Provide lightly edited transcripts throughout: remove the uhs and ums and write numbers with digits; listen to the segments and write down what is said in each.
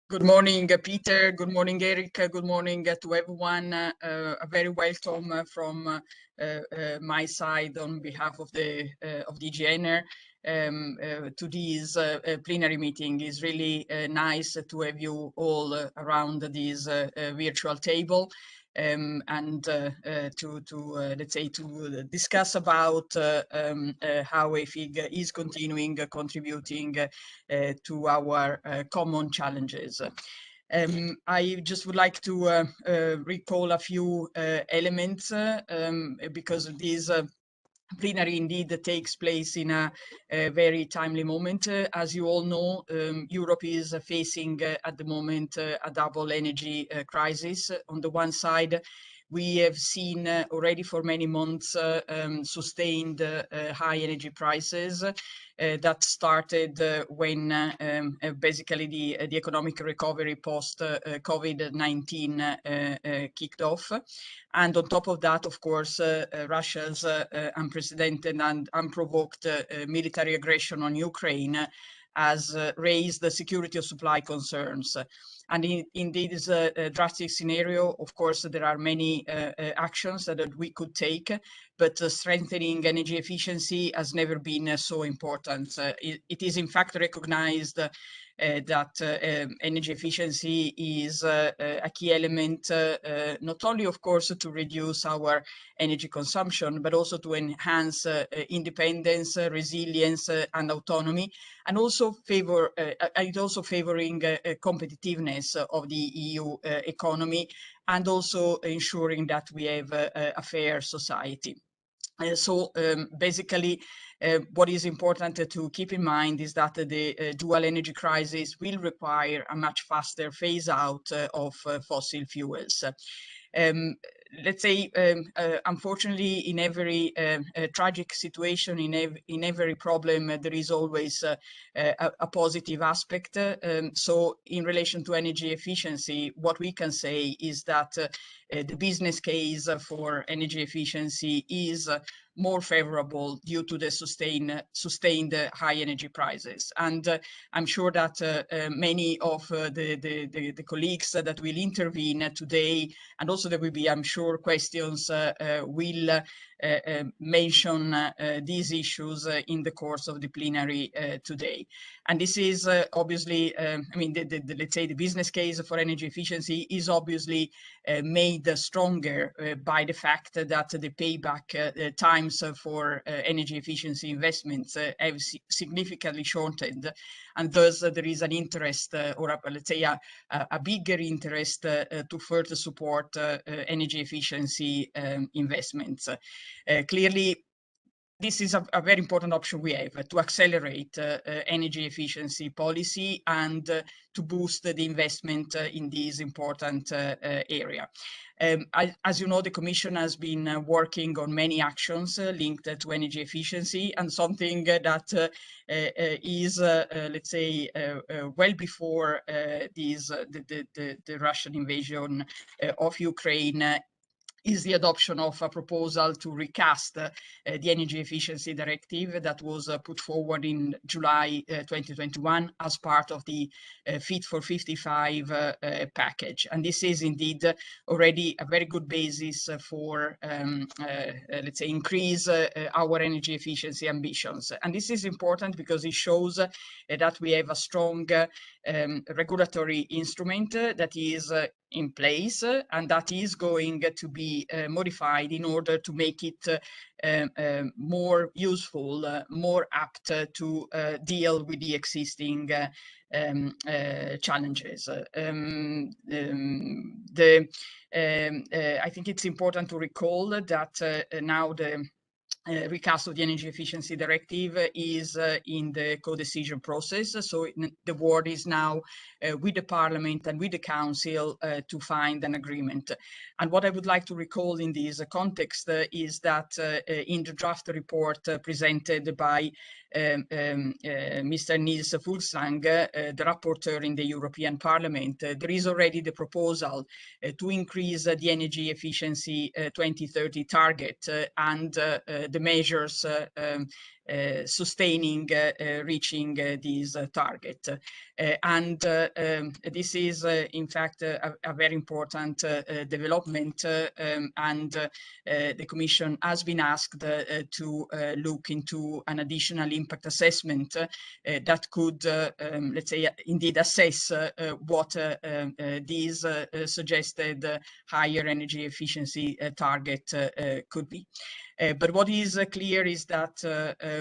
Good morning, Peter. Good morning, Eric. Good morning to everyone. A very welcome from my side on behalf of the DGNR to this plenary meeting. It's really nice to have you all around this virtual table. And let's say to discuss about how EEFIG is continuing contributing to our common challenges. I just would like to recall a few elements because this plenary indeed takes place in a very timely moment. As you all know, Europe is facing at the moment a double energy crisis. On the one side, we have seen already for many months sustained high energy prices that started when basically the economic recovery post COVID-19 kicked off. And on top of that, of course, Russia's unprecedented and unprovoked military aggression on Ukraine has raised the security of supply concerns. And in this drastic scenario, of course, there are many actions that we could take, but strengthening energy efficiency has never been so important. It is in fact recognized that energy efficiency is a key element, not only, of course, to reduce our energy consumption, but also to enhance independence, resilience, and autonomy, and also favoring competitiveness of the EU economy, and also ensuring that we have a fair society. Basically, what is important to keep in mind is that the dual energy crisis will require a much faster phase out of fossil fuels. Let's say, unfortunately, in every tragic situation, in every problem, there is always a positive aspect. So in relation to energy efficiency, what we can say is that the business case for energy efficiency is more favorable due to the sustained high energy prices. And I'm sure that many of the colleagues that will intervene today, and also there will be, I'm sure, questions, will mention these issues in the course of the plenary today. And this is obviously, I mean, let's say the business case for energy efficiency is obviously made stronger by the fact that the payback times for energy efficiency investments have significantly shortened, and thus there is an interest, or let's say a bigger interest to further support energy efficiency investments. Clearly, this is a very important option we have to accelerate energy efficiency policy and to boost the investment in this important area. As you know, the Commission has been working on many actions linked to energy efficiency, and something that is, let's say, well before the Russian invasion of Ukraine is the adoption of a proposal to recast the Energy Efficiency Directive that was put forward in July 2021 as part of the Fit for 55 package. And this is indeed already a very good basis for, let's say, increase our energy efficiency ambitions. And this is important because it shows that we have a strong regulatory instrument that is in place and that is going to be modified in order to make it more useful, more apt to deal with the existing challenges. I think it's important to recall that now the recast of the Energy Efficiency Directive is in the co-decision process. So the word is now with the Parliament and with the Council to find an agreement. And what I would like to recall in this context is that in the draft report presented by Mr. Niels Fuglsang, the rapporteur in the European Parliament, there is already the proposal to increase the energy efficiency 2030 target and the measures sustaining reaching this target. This is in fact a very important development, and the Commission has been asked to look into an additional impact assessment that could, let's say, indeed assess what these suggested higher energy efficiency target could be. But what is clear is that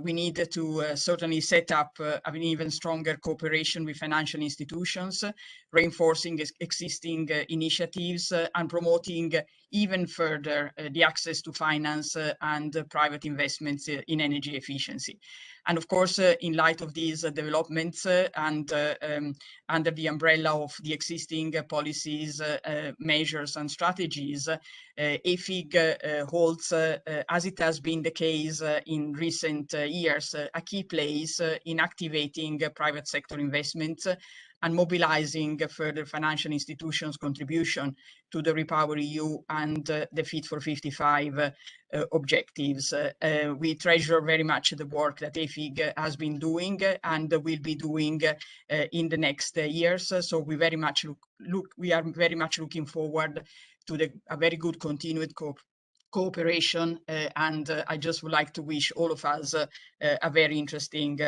we need to certainly set up an even stronger cooperation with financial institutions, reinforcing existing initiatives and promoting even further the access to finance and private investments in energy efficiency. And of course, in light of these developments and under the umbrella of the existing policies, measures and strategies, EEFIG holds, as it has been the case in recent years, a key place in activating private sector investments and mobilizing further financial institutions' contribution to the REPowerEU and the Fit for 55 objectives. We treasure very much the work that EEFIG has been doing and will be doing in the next years. So we very much we are very much looking forward to a very good continued cooperation, and I just would like to wish all of us a very interesting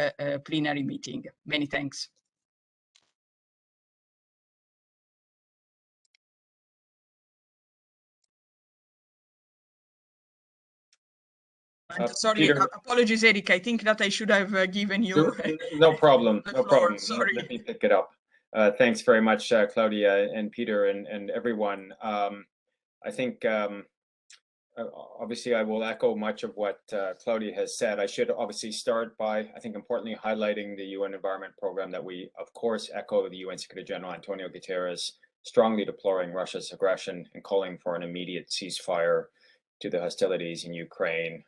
plenary meeting. Many thanks. Sorry, Peter, apologies, Eric. I think that I should have given you. No problem. No problem. Sorry. Let me pick it up. Thanks very much, Claudia and Peter and everyone. I think obviously I will echo much of what Claudia has said. I should obviously start by, I think, importantly highlighting the UN Environment Program that we, of course, echo the UN Secretary General Antonio Guterres strongly deploring Russia's aggression and calling for an immediate ceasefire to the hostilities in Ukraine.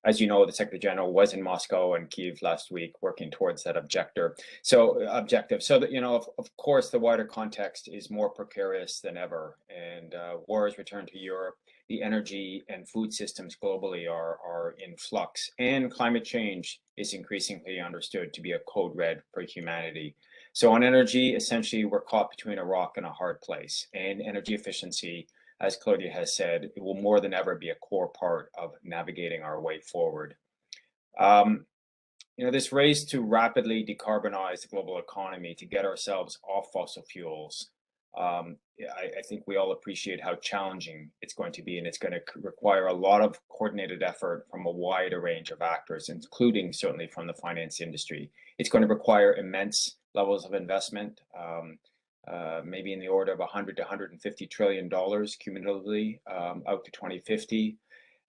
As you know, the Secretary General was in Moscow and Kyiv last week working towards that objective. So that, you know, of course, the wider context is more precarious than ever, and war has returned to Europe. The energy and food systems globally are in flux, and climate change is increasingly understood to be a code red for humanity. So on energy, essentially, we're caught between a rock and a hard place, and energy efficiency, as Claudia has said, it will more than ever be a core part of navigating our way forward. You know, this race to rapidly decarbonize the global economy to get ourselves off fossil fuels, I think we all appreciate how challenging it's going to be, and it's going to require a lot of coordinated effort from a wider range of actors, including certainly from the finance industry. It's going to require immense levels of investment, maybe in the order of $100 to $150 trillion cumulatively out to 2050.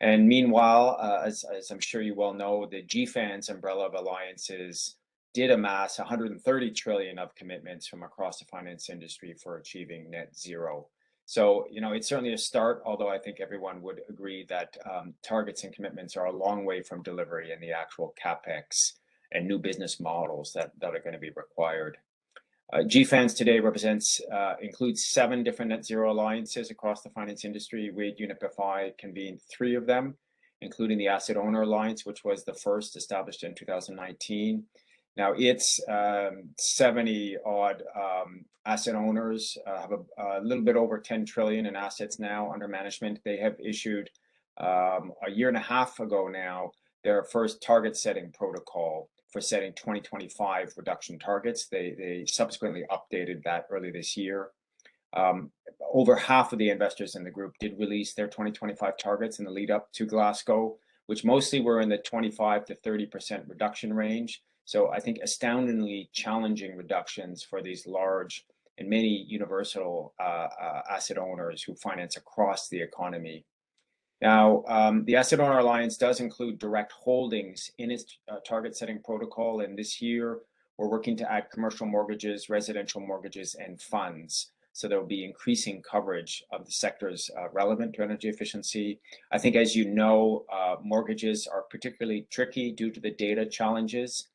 And meanwhile, as I'm sure you well know, the GFANZ umbrella of alliances did amass 130 trillion of commitments from across the finance industry for achieving net zero. So, you know, it's certainly a start, although I think everyone would agree that targets and commitments are a long way from delivery and the actual CapEx and new business models that are going to be required. GFANZ today includes 7 different net zero alliances across the finance industry. We at UNIPFI convened 3 of them, including the Asset Owner Alliance, which was the first established in 2019. Now its 70 odd asset owners have a little bit over 10 trillion in assets now under management. They have issued a year and a half ago now their first target setting protocol for setting 2025 reduction targets. They subsequently updated that early this year. Over half of the investors in the group did release their 2025 targets in the lead up to Glasgow, which mostly were in the 25 to 30% reduction range. So I think astoundingly challenging reductions for these large and many universal asset owners who finance across the economy. Now, the Asset Owner Alliance does include direct holdings in its target setting protocol. And this year, we're working to add commercial mortgages, residential mortgages, and funds. So there will be increasing coverage of the sectors relevant to energy efficiency. I think, as you know, mortgages are particularly tricky due to the data challenges,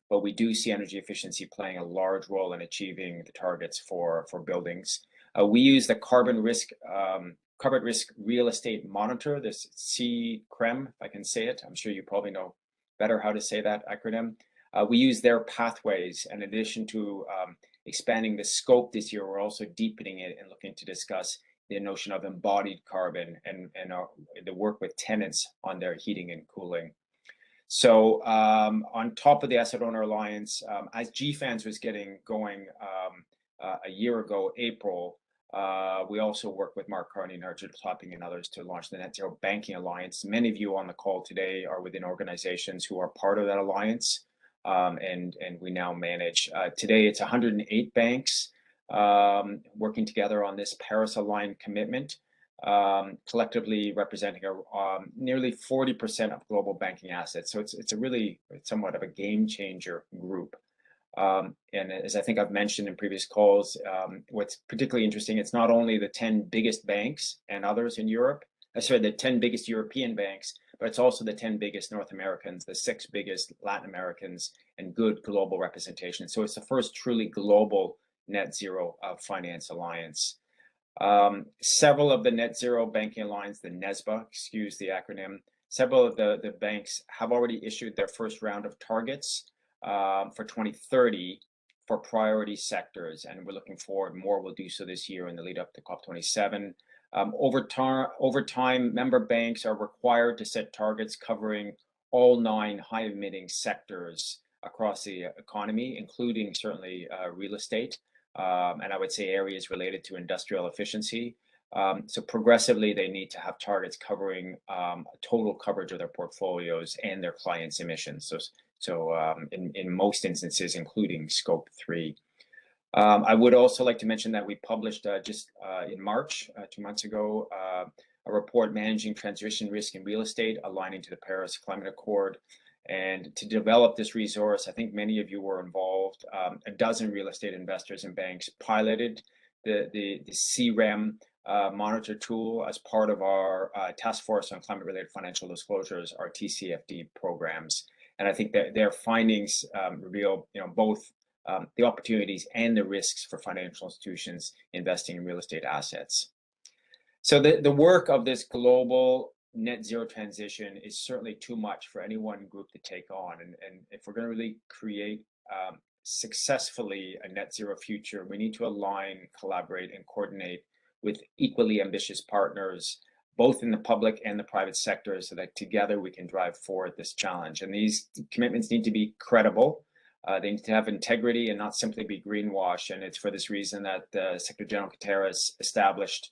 but we do see energy efficiency playing a large role in achieving the targets for buildings. We use the carbon risk real estate monitor, this CREM, if I can say it. I'm sure you probably know better how to say that acronym. We use their pathways, and in addition to expanding the scope this year, we're also deepening it and looking to discuss the notion of embodied carbon and the work with tenants on their heating and cooling. So on top of the Asset Owner Alliance, as GFANZ was getting going a year ago, April, we also worked with Mark Carney, Nigel Topping, and others to launch the Net Zero Banking Alliance. Many of you on the call today are within organizations who are part of that alliance, and we now manage. Today, it's 108 banks working together on this Paris-aligned commitment, collectively representing nearly 40% of global banking assets. So it's a really somewhat of a game changer group. And as I think I've mentioned in previous calls, what's particularly interesting, it's not only the 10 biggest banks and others in Europe, the 10 biggest European banks, but it's also the 10 biggest North Americans, the 6 biggest Latin Americans, and good global representation. So it's the first truly global net zero finance alliance. Several of the Net Zero Banking Alliance, the NESBA, excuse the acronym, several of the banks have already issued their first round of targets for 2030 for priority sectors, and we're looking forward. More will do so this year in the lead up to COP27. Over time, member banks are required to set targets covering all 9 high emitting sectors across the economy, including certainly real estate, and I would say areas related to industrial efficiency. So progressively, they need to have targets covering total coverage of their portfolios and their clients' emissions. So in most instances, including Scope 3. I would also like to mention that we published just in March, 2 months ago, a report managing transition risk in real estate, aligning to the Paris Climate Accord. And to develop this resource, I think many of you were involved. A dozen real estate investors and banks piloted the CREM monitor tool as part of our Task Force on Climate-Related Financial Disclosures, our TCFD programs. And I think that their findings reveal, both the opportunities and the risks for financial institutions investing in real estate assets. So the work of this global net zero transition is certainly too much for any one group to take on. And if we're going to really create successfully a net zero future, we need to align, collaborate, and coordinate with equally ambitious partners, both in the public and the private sector, so that together we can drive forward this challenge. And these commitments need to be credible. They need to have integrity and not simply be greenwash. And it's for this reason that Secretary General Guterres established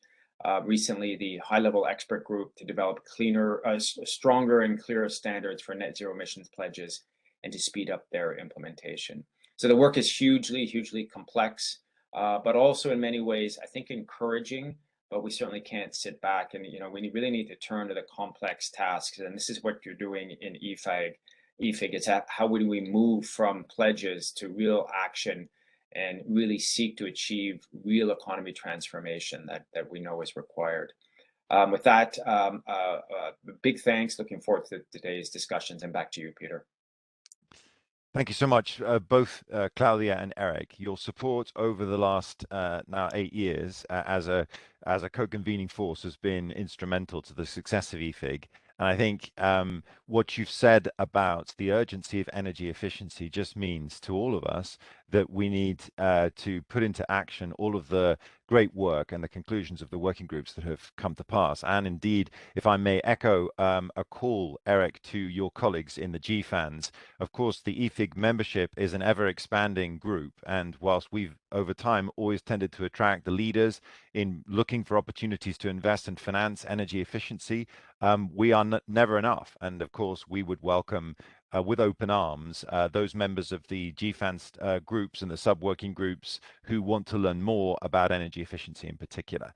recently the high-level expert group to develop cleaner, stronger and clearer standards for net zero emissions pledges and to speed up their implementation. So the work is hugely, hugely complex, but also in many ways, I think, encouraging. But we certainly can't sit back, and we really need to turn to the complex tasks. And this is what you're doing in EEFIG. It's how do we move from pledges to real action and really seek to achieve real economy transformation that we know is required. With that, big thanks. Looking forward to today's discussions, and back to you, Peter. Thank you so much, both Claudia and Eric. Your support over the last now 8 years as a co-convening force has been instrumental to the success of EEFIG. And I think what you've said about the urgency of energy efficiency just means to all of us that we need to put into action all of the great work and the conclusions of the working groups that have come to pass. And indeed, if I may echo a call, Eric, to your colleagues in the GFANZ, of course, the EEFIG membership is an ever-expanding group. And whilst we've, over time, always tended to attract the leaders in looking for opportunities to invest and finance energy efficiency, we are never enough. And of course, we would welcome with open arms those members of the GFANZ groups and the sub-working groups who want to learn more about energy efficiency in particular.